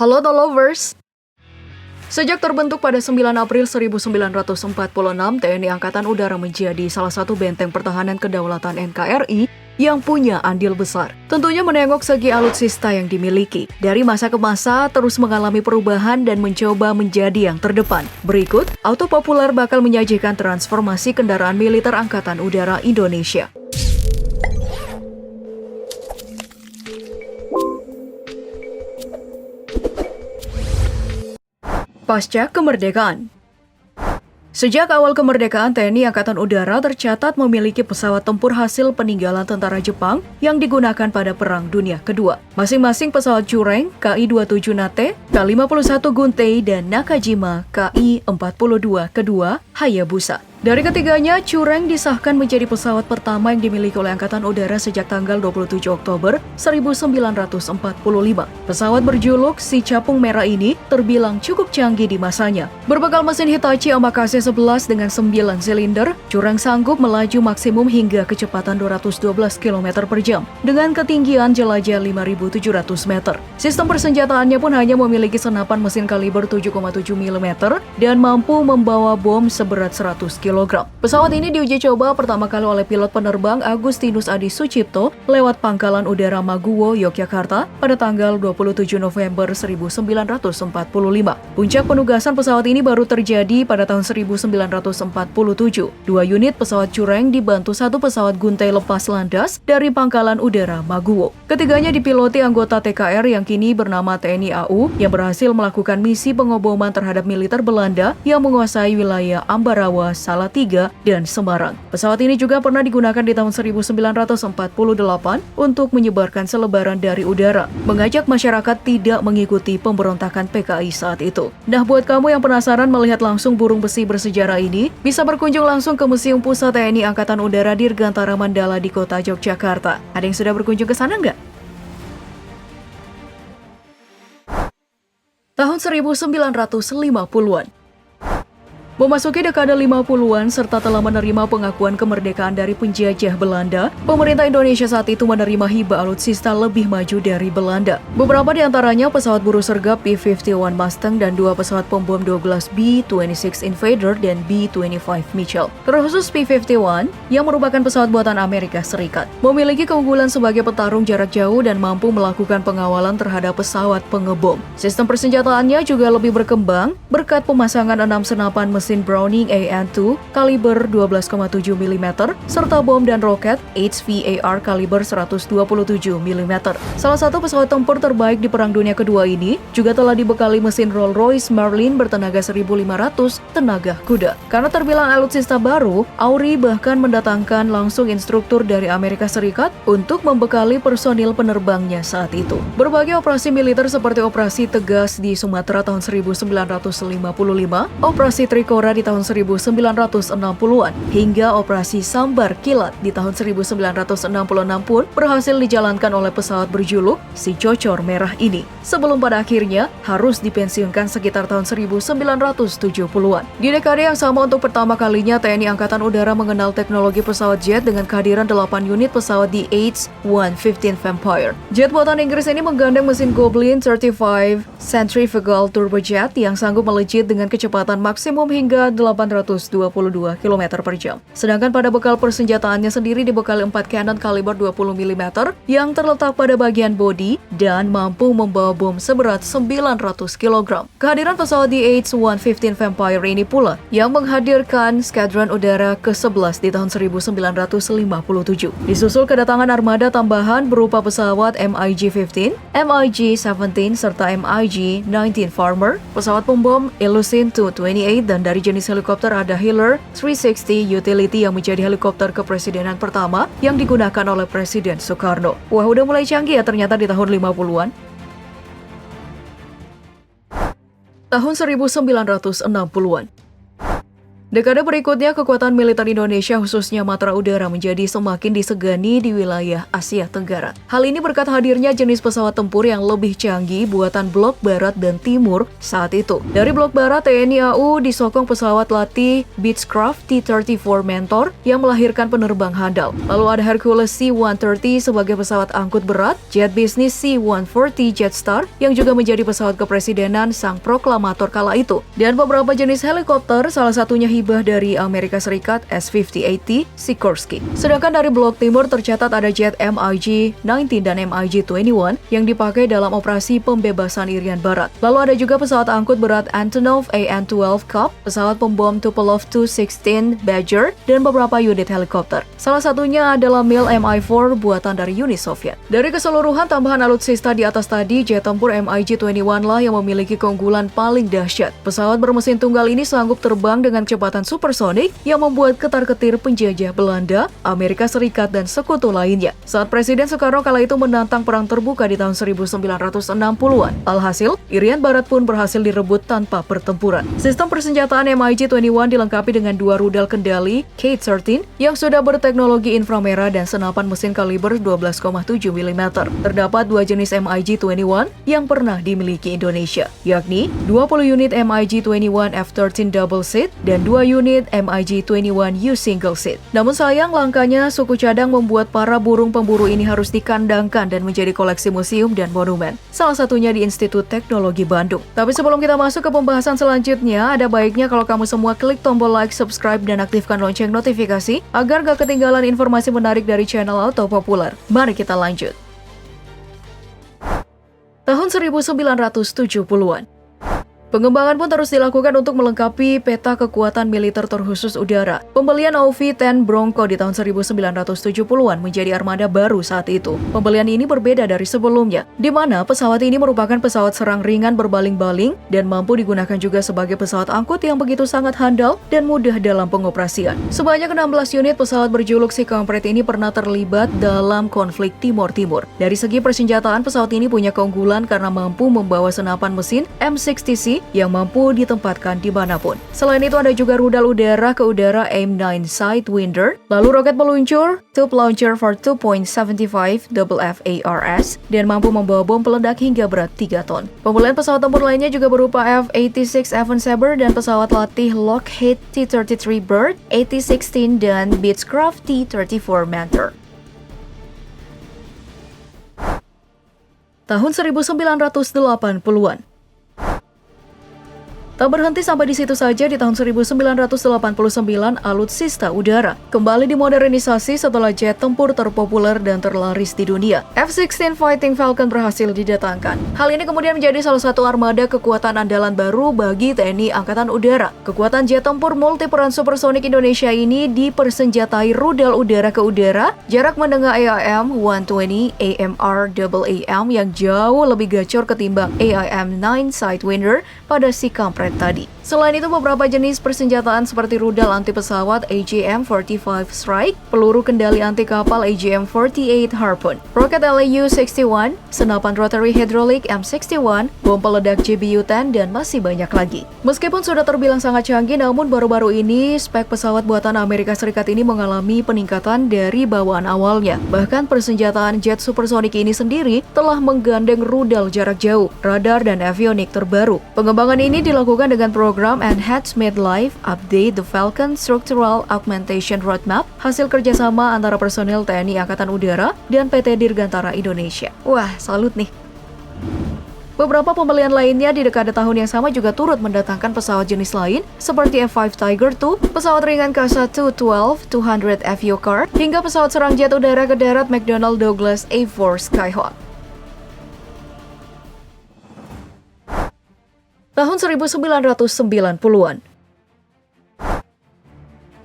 Halo The Lovers! Sejak terbentuk pada 9 April 1946, TNI Angkatan Udara menjadi salah satu benteng pertahanan kedaulatan NKRI yang punya andil besar. Tentunya menengok segi alutsista yang dimiliki. Dari masa ke masa terus mengalami perubahan dan mencoba menjadi yang terdepan. Berikut, Auto Populer bakal menyajikan transformasi kendaraan militer Angkatan Udara Indonesia. Pasca kemerdekaan. Sejak awal kemerdekaan, TNI Angkatan Udara tercatat memiliki pesawat tempur hasil peninggalan tentara Jepang yang digunakan pada Perang Dunia Kedua. Masing-masing pesawat Chureng Ki-27 Nate, K-51 Guntei, dan Nakajima Ki-42 kedua Hayabusa. Dari ketiganya, Chureng disahkan menjadi pesawat pertama yang dimiliki oleh Angkatan Udara sejak tanggal 27 Oktober 1945. Pesawat berjuluk si Capung Merah ini terbilang cukup canggih di masanya. Berbekal mesin Hitachi Omakase 11 dengan 9 silinder, Chureng sanggup melaju maksimum hingga kecepatan 212 km per jam dengan ketinggian jelajah 5.700 meter. Sistem persenjataannya pun hanya memiliki senapan mesin kaliber 7,7 mm dan mampu membawa bom seberat 100 kg. Pesawat ini diuji coba pertama kali oleh pilot penerbang Agustinus Adi Sucipto lewat Pangkalan Udara Maguwo, Yogyakarta pada tanggal 27 November 1945. Puncak penugasan pesawat ini baru terjadi pada tahun 1947. 2 unit pesawat Chureng dibantu 1 pesawat Guntei lepas landas dari Pangkalan Udara Maguwo. Ketiganya dipiloti anggota TKR yang kini bernama TNI AU yang berhasil melakukan misi pengoboman terhadap militer Belanda yang menguasai wilayah Ambarawa, Salatiga, dan Semarang. Pesawat ini juga pernah digunakan di tahun 1948 untuk menyebarkan selebaran dari udara, mengajak masyarakat tidak mengikuti pemberontakan PKI saat itu. Nah, buat kamu yang penasaran melihat langsung burung besi bersejarah ini, bisa berkunjung langsung ke Museum Pusat TNI Angkatan Udara Dirgantara Mandala di kota Yogyakarta. Ada yang sudah berkunjung ke sana nggak? Tahun 1950-an. Memasuki dekade 50-an serta telah menerima pengakuan kemerdekaan dari penjajah Belanda, pemerintah Indonesia saat itu menerima hibah alutsista lebih maju dari Belanda. Beberapa di antaranya pesawat buruh sergap B-51 Mustang dan 2 pesawat pembom 12 B-26 Invader dan B-25 Mitchell. Terkhusus B-51 yang merupakan pesawat buatan Amerika Serikat, memiliki keunggulan sebagai petarung jarak jauh dan mampu melakukan pengawalan terhadap pesawat pengebom. Sistem persenjataannya juga lebih berkembang berkat pemasangan 6 senapan mesin Browning AN-2 kaliber 12,7 mm serta bom dan roket HVAR kaliber 127 mm. Salah satu pesawat tempur terbaik di Perang Dunia Kedua ini juga telah dibekali mesin Rolls-Royce Merlin bertenaga 1.500 tenaga kuda. Karena terbilang alutsista baru, AURI bahkan mendatangkan langsung instruktur dari Amerika Serikat untuk membekali personil penerbangnya saat itu. Berbagai operasi militer seperti Operasi Tegas di Sumatera tahun 1955, Operasi Trikora di tahun 1960-an, hingga Operasi Sambar Kilat di tahun 1966 pun berhasil dijalankan oleh pesawat berjuluk si Cocor Merah ini, sebelum pada akhirnya harus dipensiunkan sekitar tahun 1970-an. Di dekade yang sama untuk pertama kalinya TNI Angkatan Udara mengenal teknologi pesawat jet dengan kehadiran 8 unit pesawat di H-115 Vampire. Jet buatan Inggris ini menggandeng mesin Goblin 35 Centrifugal Turbojet yang sanggup melejit dengan kecepatan maksimum hingga 822 km per jam. Sedangkan pada bekal persenjataannya sendiri dibekali 4 cannon kaliber 20 mm yang terletak pada bagian bodi dan mampu membawa bom seberat 900 kg. Kehadiran pesawat di H-115 Vampire ini pula yang menghadirkan Skadron Udara ke-11 di tahun 1957. Disusul kedatangan armada tambahan berupa pesawat MiG-15, MiG-17 serta MiG-19 Farmer, pesawat pembom Ilyushin Tu-28 dan dari jenis helikopter ada Hiller 360 Utility yang menjadi helikopter kepresidenan pertama yang digunakan oleh Presiden Soekarno. Wah, udah mulai canggih ya ternyata di tahun 50-an. Tahun 1960-an. Dekade berikutnya, kekuatan militer Indonesia khususnya matra udara menjadi semakin disegani di wilayah Asia Tenggara. Hal ini berkat hadirnya jenis pesawat tempur yang lebih canggih buatan Blok Barat dan Timur saat itu. Dari Blok Barat, TNI AU disokong pesawat latih Beechcraft T-34 Mentor yang melahirkan penerbang handal. Lalu ada Hercules C-130 sebagai pesawat angkut berat, jet bisnis C-140 Jetstar yang juga menjadi pesawat kepresidenan sang proklamator kala itu. Dan beberapa jenis helikopter, salah satunya hibah dari Amerika Serikat S-50AT Sikorsky. Sedangkan dari Blok Timur tercatat ada jet MiG-19 dan MiG-21 yang dipakai dalam operasi pembebasan Irian Barat. Lalu ada juga pesawat angkut berat Antonov AN-12 Cup, pesawat pembom Tupolev Tu-16 Badger, dan beberapa unit helikopter. Salah satunya adalah Mil Mi-4 buatan dari Uni Soviet. Dari keseluruhan tambahan alutsista di atas tadi, jet tempur MiG-21 lah yang memiliki keunggulan paling dahsyat. Pesawat bermesin tunggal ini sanggup terbang dengan kecepatan supersonik yang membuat ketar-ketir penjajah Belanda, Amerika Serikat, dan sekutu lainnya. Saat Presiden Soekarno kala itu menantang perang terbuka di tahun 1960-an. Alhasil, Irian Barat pun berhasil direbut tanpa pertempuran. Sistem persenjataan MiG-21 dilengkapi dengan 2 rudal kendali K-13 yang sudah berteknologi inframerah dan senapan mesin kaliber 12,7 mm. Terdapat 2 jenis MiG-21 yang pernah dimiliki Indonesia, yakni 20 unit MiG-21 F-13 double seat dan 2 unit MiG-21U single seat. Namun sayang, langkanya suku cadang membuat para burung pemburu ini harus dikandangkan dan menjadi koleksi museum dan monumen, salah satunya di Institut Teknologi Bandung. Tapi sebelum kita masuk ke pembahasan selanjutnya, ada baiknya kalau kamu semua klik tombol like, subscribe, dan aktifkan lonceng notifikasi agar gak ketinggalan informasi menarik dari channel Auto Populer. Mari kita lanjut. Tahun 1970-an. Pengembangan pun terus dilakukan untuk melengkapi peta kekuatan militer terkhusus udara. Pembelian OV-10 Bronco di tahun 1970-an menjadi armada baru saat itu. Pembelian ini berbeda dari sebelumnya, di mana pesawat ini merupakan pesawat serang ringan berbaling-baling dan mampu digunakan juga sebagai pesawat angkut yang begitu sangat handal dan mudah dalam pengoperasian. Sebanyak 16 unit pesawat berjuluk si kampret ini pernah terlibat dalam konflik Timor Timur. Dari segi persenjataan, pesawat ini punya keunggulan karena mampu membawa senapan mesin M60C yang mampu ditempatkan dimanapun. Selain itu ada juga rudal udara ke udara AIM-9 Sidewinder, lalu roket peluncur, tube launcher for 2.75 FFARS, dan mampu membawa bom peledak hingga berat 3 ton. Pembelian pesawat tempur lainnya juga berupa F-86 Avon Sabre dan pesawat latih Lockheed T-33 Bird, AT-16 dan Beechcraft T-34 Mentor. Tahun 1980-an. Tak berhenti sampai di situ saja, di tahun 1989, alutsista udara kembali dimodernisasi setelah jet tempur terpopuler dan terlaris di dunia. F-16 Fighting Falcon berhasil didatangkan. Hal ini kemudian menjadi salah satu armada kekuatan andalan baru bagi TNI Angkatan Udara. Kekuatan jet tempur multiperan supersonik Indonesia ini dipersenjatai rudal udara ke udara, jarak menengah AIM-120 AMR-AAM yang jauh lebih gacor ketimbang AIM-9 Sidewinder pada si kampret tadi. Selain itu, beberapa jenis persenjataan seperti rudal anti pesawat AGM-45 Strike, peluru kendali anti kapal AGM-48 Harpoon, roket LAU-61, senapan rotary hydraulic M61, bom peledak GBU-10, dan masih banyak lagi. Meskipun sudah terbilang sangat canggih, namun baru-baru ini spek pesawat buatan Amerika Serikat ini mengalami peningkatan dari bawaan awalnya. Bahkan persenjataan jet supersonik ini sendiri telah menggandeng rudal jarak jauh, radar, dan avionik terbaru. Pengembangan ini dilakukan dengan program Enhanced Midlife Update the Falcon Structural Augmentation Roadmap, hasil kerjasama antara personel TNI Angkatan Udara dan PT Dirgantara Indonesia. Wah, salut nih. Beberapa pembelian lainnya di dekade tahun yang sama juga turut mendatangkan pesawat jenis lain seperti F-5 Tiger II, pesawat ringan KC-212-200 Aviokar, hingga pesawat serang jet udara ke darat McDonnell Douglas A4 Skyhawk. Tahun 1990-an.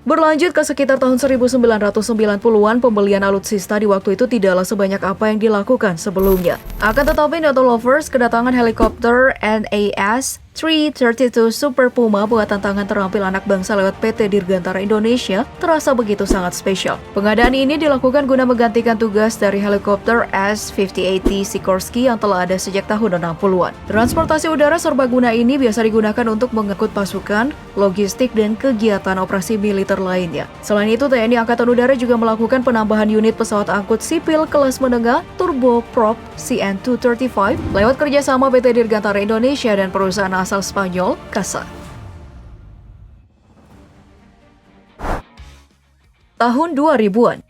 Berlanjut ke sekitar tahun 1990-an, pembelian alutsista di waktu itu tidaklah sebanyak apa yang dilakukan sebelumnya. Akan tetapi Auto Lovers, kedatangan helikopter NAS 332 Super Puma buatan tangan terampil anak bangsa lewat PT Dirgantara Indonesia terasa begitu sangat spesial. Pengadaan ini dilakukan guna menggantikan tugas dari helikopter S-58T Sikorsky yang telah ada sejak tahun 60-an. Transportasi udara serbaguna ini biasa digunakan untuk mengangkut pasukan, logistik, dan kegiatan operasi militer lainnya. Selain itu, TNI Angkatan Udara juga melakukan penambahan unit pesawat angkut sipil kelas menengah turboprop CN-235 lewat kerjasama PT Dirgantara Indonesia dan perusahaan asal Spanyol, CASA. Tahun 2000-an.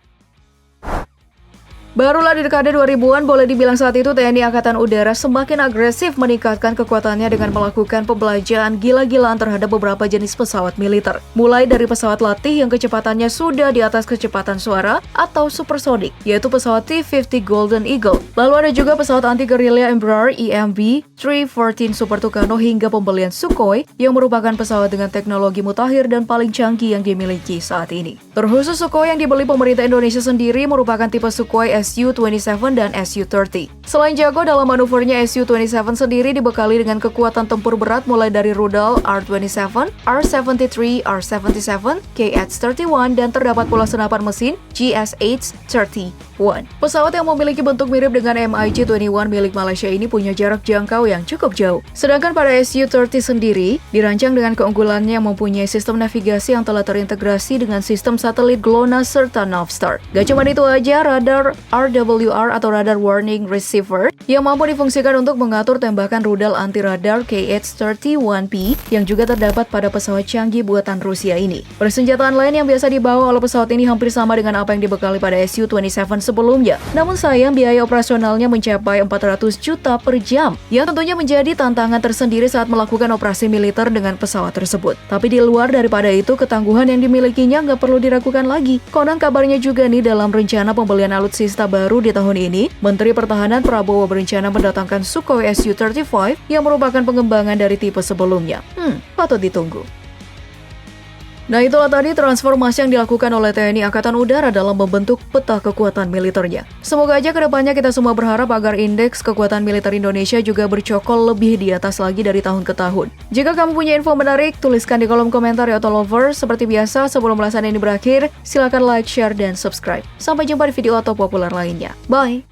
Barulah di dekade 2000-an, boleh dibilang saat itu TNI Angkatan Udara semakin agresif meningkatkan kekuatannya dengan melakukan pembelajaran gila-gilaan terhadap beberapa jenis pesawat militer. Mulai dari pesawat latih yang kecepatannya sudah di atas kecepatan suara atau supersonik, yaitu pesawat T-50 Golden Eagle. Lalu ada juga pesawat anti-gerilya Embraer EMB 314 Super Tucano hingga pembelian Sukhoi yang merupakan pesawat dengan teknologi mutakhir dan paling canggih yang dimiliki saat ini. Terkhusus Sukhoi yang dibeli pemerintah Indonesia sendiri merupakan tipe Sukhoi Su-27 dan Su-30. Selain jago dalam manuvernya, Su-27 sendiri dibekali dengan kekuatan tempur berat mulai dari rudal R-27, R-73, R-77, KH-31, dan terdapat pula senapan mesin GSH-31. Pesawat yang memiliki bentuk mirip dengan MiG-21 milik Malaysia ini punya jarak jangkau yang cukup jauh. Sedangkan pada Su-30 sendiri dirancang dengan keunggulannya yang mempunyai sistem navigasi yang telah terintegrasi dengan sistem satelit GLONASS serta Navstar. Gak cuma itu aja, radar RWR atau Radar Warning Receiver yang mampu difungsikan untuk mengatur tembakan rudal anti-radar KH-31P yang juga terdapat pada pesawat canggih buatan Rusia ini. Persenjataan lain yang biasa dibawa oleh pesawat ini hampir sama dengan apa yang dibekali pada Su-27 sebelumnya. Namun sayang, biaya operasionalnya mencapai 400 juta per jam, yang tentunya menjadi tantangan tersendiri saat melakukan operasi militer dengan pesawat tersebut. Tapi di luar daripada itu, ketangguhan yang dimilikinya nggak perlu diragukan lagi. Konon kabarnya juga nih, dalam rencana pembelian alutsista baru di tahun ini, Menteri Pertahanan Prabowo berencana mendatangkan Sukhoi Su-35 yang merupakan pengembangan dari tipe sebelumnya. Patut ditunggu. Nah, itulah tadi transformasi yang dilakukan oleh TNI Angkatan Udara dalam membentuk peta kekuatan militernya. Semoga aja kedepannya kita semua berharap agar indeks kekuatan militer Indonesia juga bercokol lebih di atas lagi dari tahun ke tahun. Jika kamu punya info menarik, tuliskan di kolom komentar ya Auto Lovers. Seperti biasa, sebelum ulasan ini berakhir, silakan like, share, dan subscribe. Sampai jumpa di video auto populer lainnya. Bye!